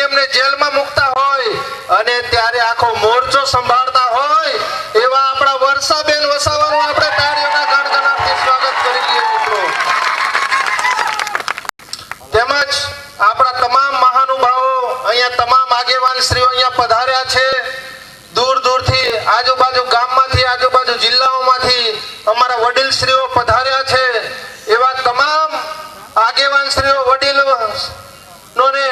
એમને જેલમાં મૂકતા હોય અને ત્યારે આખો મોરચો સંભાળતા હોય એવા આપણા વર્ષાબેન વસાવાનું આપણે તાળીઓના ગણગણાટથી સ્વાગત કરી લઈએ મિત્રો. તેમજ આપણા તમામ મહાનુભાવો અહીંયા તમામ આગેવાન શ્રીઓ અહીંયા પધાર્યા છે. દૂર દૂરથી આજુબાજુ ગામમાંથી આજુબાજુ જિલ્લાઓમાંથી અમારા વડીલ શ્રીઓ પધાર્યા છે. એવા તમામ આગેવાન શ્રીઓ વડીલોને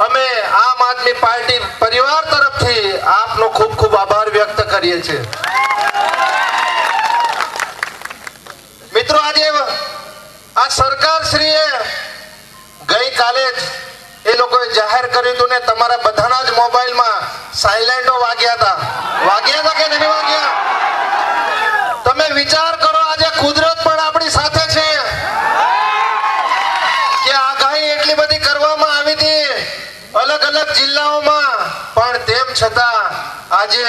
અમે આમ આદમી પાર્ટી પરિવાર તરફથી આપનો ખૂબ ખૂબ આભાર વ્યક્ત કરીએ છીએ. મિત્રો આજે આ સરકાર શ્રીએ ગઈકાલે જ એ લોકોએ જાહેર કર્યું હતું ને તમારા બધાના જ મોબાઈલમાં સાયલેન્ટો વાગ્યા હતા કે નહીં વાગ્યા? તમે વિચાર કરો આજે કુદરત પણ આપણી સાથે છે કે આગાહી એટલી બધી કરવામાં આવી હતી અલગ અલગ જિલ્લાઓમાં, પણ તેમ છતાં આજે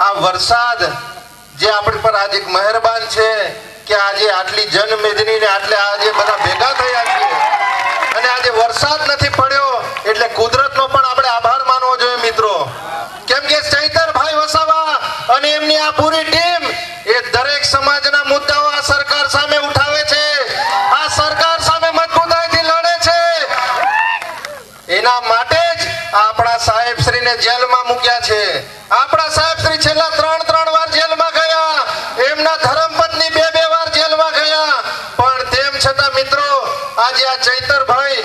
આ વરસાદ જે આપણી પર આજે મહેરબાન છે કે આજે આટલી જનમેદની ને આટલે આજે બધા ભેગા થયા છે અને આજે વરસાદ નથી પડ્યો એટલે કુદરતનો પણ આપણે આભાર માનવો જોઈએ મિત્રો. કેમ કે ચૈતરભાઈ વસાવા અને એમની આ પૂરી ટીમ એ દરેક સમાજના મુદ્દાઓ આ સરકાર સામે ઉઠાવે છે, આ સરકાર સામે મજબૂતાઈથી લડે છે. એના માટે જ આપણા સાહેબશ્રીને જેલમાં મૂક્યા છે. આપણા સાહેબશ્રી છેલ્લા 3 વાર જેલમાં ગયા, એમના ધર્મપત્ની 2 વાર જેલમાં ગયા, પણ તેમ છતાં મિત્રો આજે આ ચૈતરભાઈ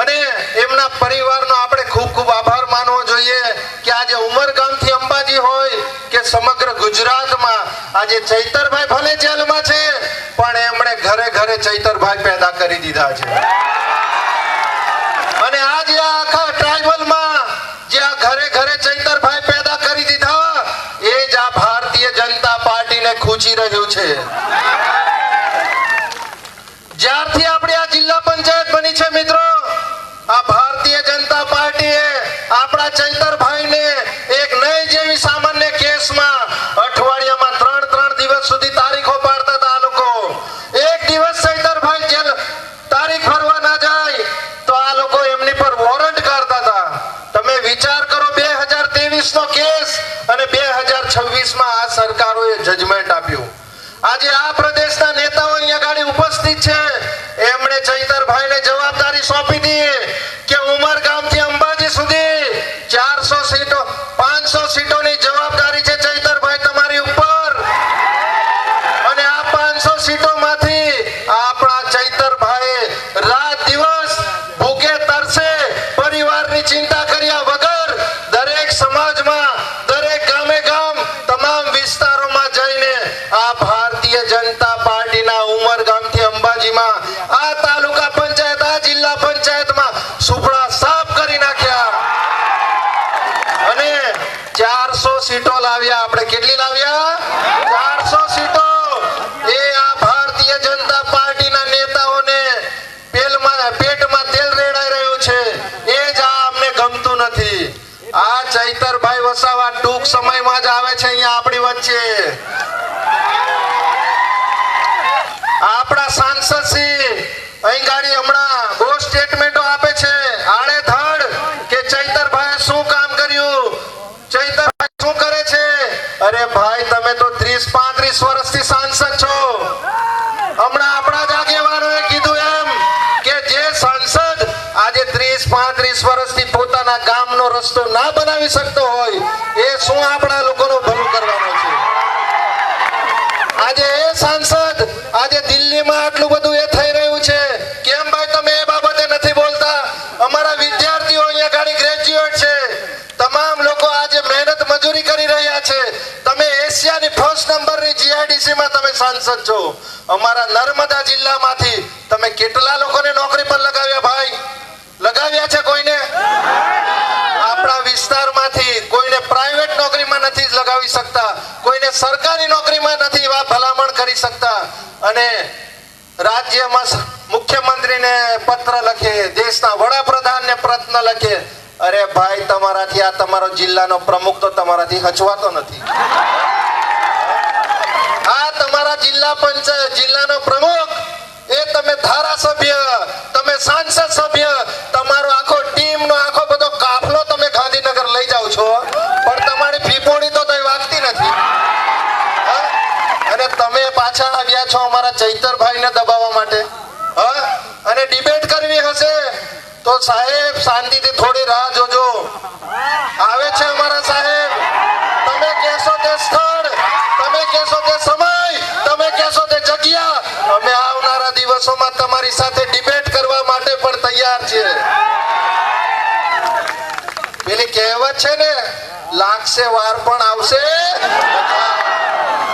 અને એમના પરિવારનો આપણે ખૂબ ખૂબ આભાર માનવો જોઈએ કે આજે ઉમરગામથી અંબાજી હોય કે સમગ્ર ગુજરાતમાં આજે ચૈતરભાઈ ભલે જેલમાં છે પણ એમણે ઘરે ઘરે ચૈતરભાઈ પેદા કરી દીધા છે. અને આજે આખા ટ્રાઇબલમાં જે આ ઘરે ઘરે ચૈતરભાઈ પેદા કરી દીધા એ જ આ ભારતીય જનતા પાર્ટીને ખૂંચી રહ્યું છે. જ્યારથી આપણી આ જિલ્લા પંચાયત બની છે મિત્રો, આ ભારતીય જનતા પાર્ટીએ આપણા ચૈતરભાઈને એક નહીં જેવી સામાન્ય કેસમાં અઠવાડિયામાં 3 દિવસ સુધી તારીખો પાડતા હતા. આ લોકો એક દિવસ ચૈતરભાઈ જેલ તારીખ ભરવા ના જાય તો આ લોકો એમની પર વોરંટ કાઢતા હતા. તમે વિચાર કરો 2023 નો કેસ અને 2026 માં આ સરકારોએ જજમેન્ટ આપ્યું. આજે આ પ્રદેશના નેતાઓ અહીંયા ગાડી ઉપસ્થિત છે, એમણે ચૈતરભાઈને જવાબદારી સોંપી હતી કે ઉમરગામથી અંબાજી સુધી 400 સીટો 500 સીટોની જવાબદારી છે ચૈતરભાઈ તમારી ઉપર. અને આ 500 સીટોમાંથી આપણા ચૈતરભાઈએ રાત દિવસ ભૂખે તરસે પરિવારની ચિંતા કર્યા વગર દરેક સમાજમાં દરેક ગામે ગામ તમામ વિસ્તારોમાં જઈને આ ભારતીય જનતા પાર્ટીના ઉમરગામથી અંબાજીમાં આ તાલુકા પંચાયત આ જિલ્લા પંચાયતમાં સુપડા સાફ કરી નાખ્યા અને 400 સીટો લાવ્યા. આપણે કેટલી લાવ્યા? 400 સીટો. એ આ ભારતીય જનતા પાર્ટીના નેતાઓને પેટમાં તેલ રેડાઈ રહ્યું છે, એ જ અમને ગમતું નથી. આ ચૈતરભાઈ વસાવા ટૂંક સમયમાં જ આવે છે અહીંયા આપણી વચ્ચે. આપણા સાંસદ શ્રી અહીં ગાડી હમણાં બહુ સ્ટેટમેન્ટો આપે છે આડેધડ કે ચૈતરભાઈએ શું કામ કર્યું, ચૈતરભાઈ શું કરે છે. અરે ભાઈ તમે તો 30-35 વર્ષથી સાંસદ છો. હમણાં આપણા જ આગેવાનોએ કીધું એમ કે જે સાંસદ આજે 30-35 વર્ષથી પોતાના ગામનો રસ્તો ના બનાવી શકતો હોય એ શું આપણા લોકોનું ભલું કરવાનો છે. આજે એ સાંસદ આજે દિલ્હીમાં આટલું બધું એ થઈ રહ્યું છે, કેમ ભાઈ તમે એ બાબતે નથી બોલતા? અમારા વિદ્યાર્થીઓ અહીંયા ગાડી ગ્રેજ્યુએટ છે, તમામ લોકો આજે મહેનત મજૂરી કરી રહ્યા છે. તમે એશિયાની ફર્સ્ટ નંબરની જીઆઈડીસી માં તમે સાંસદ છો. અમારા નર્મદા જિલ્લામાંથી તમે કેટલા લોકોને નોકરી પર લગાવ્યા ભાઈ? લગાવ્યા છે કોઈને? આપણા વિસ્તારમાંથી કોઈને પ્રાઇવેટ નોકરીમાં નથી લગાવી શકતા, કોઈને સરકારી નોકરીમાં નથી ભલામણ કરી શકતા. અને રાજ્યમાં મુખ્યમંત્રીને પત્ર લખે, દેશના વડાપ્રધાનને પત્ર લખે. અરે ભાઈ તમારાથી આ તમારો જિલ્લાનો પ્રમુખ તો તમારાથી હચવાતો નથી. આ તમારા જિલ્લા પંચાયત જિલ્લાનો પ્રમુખ એ તમે ધારાસભ્ય તમે સાંસદ સભ્ય તમારો આખો ટીમનો આખો પાછા આવ્યા છો અમારા ચૈતરભાઈને દબાવવા માટે? હા, અને ડિબેટ કરવી હશે તો સાહેબ શાંતિથી થોડી રાહ જોજો. આવે છે અમારા સાહેબ. તમે કહેશો તે સ્થળ, તમે કહેશો તે સમય, તમે કહેશો તે જગ્યા, અમે આવનારા દિવસોમાં તમારી સાથે ડિબેટ કરવા માટે પણ તૈયાર છીએ. પેલી કહેવત છે ને, લાગશે વાર પણ આવશે.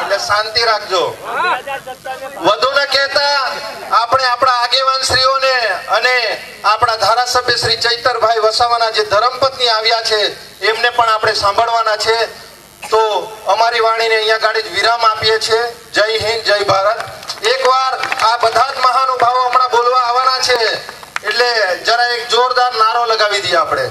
એટલે શાંતિ રાખજો. વધુ ન કહેતા આપણે આપણા આગેવાન શ્રીઓને અને આપણા ધારાસભ્ય શ્રી ચૈતરભાઈ વસાવાના જે ધર્મપત્ની આવ્યા છે એમને પણ આપણે સાંભળવાના છે. તો અમારી વાણીને અહીંયા ગાડી જ વિરામ આપીએ છીએ. જય હિન્દ, જય ભારત. એકવાર આ બધા જ મહાનુભાવો હમણાં બોલવા આવવાના છે એટલે જરા એક જોરદાર નારો લગાવી દઈએ આપણે.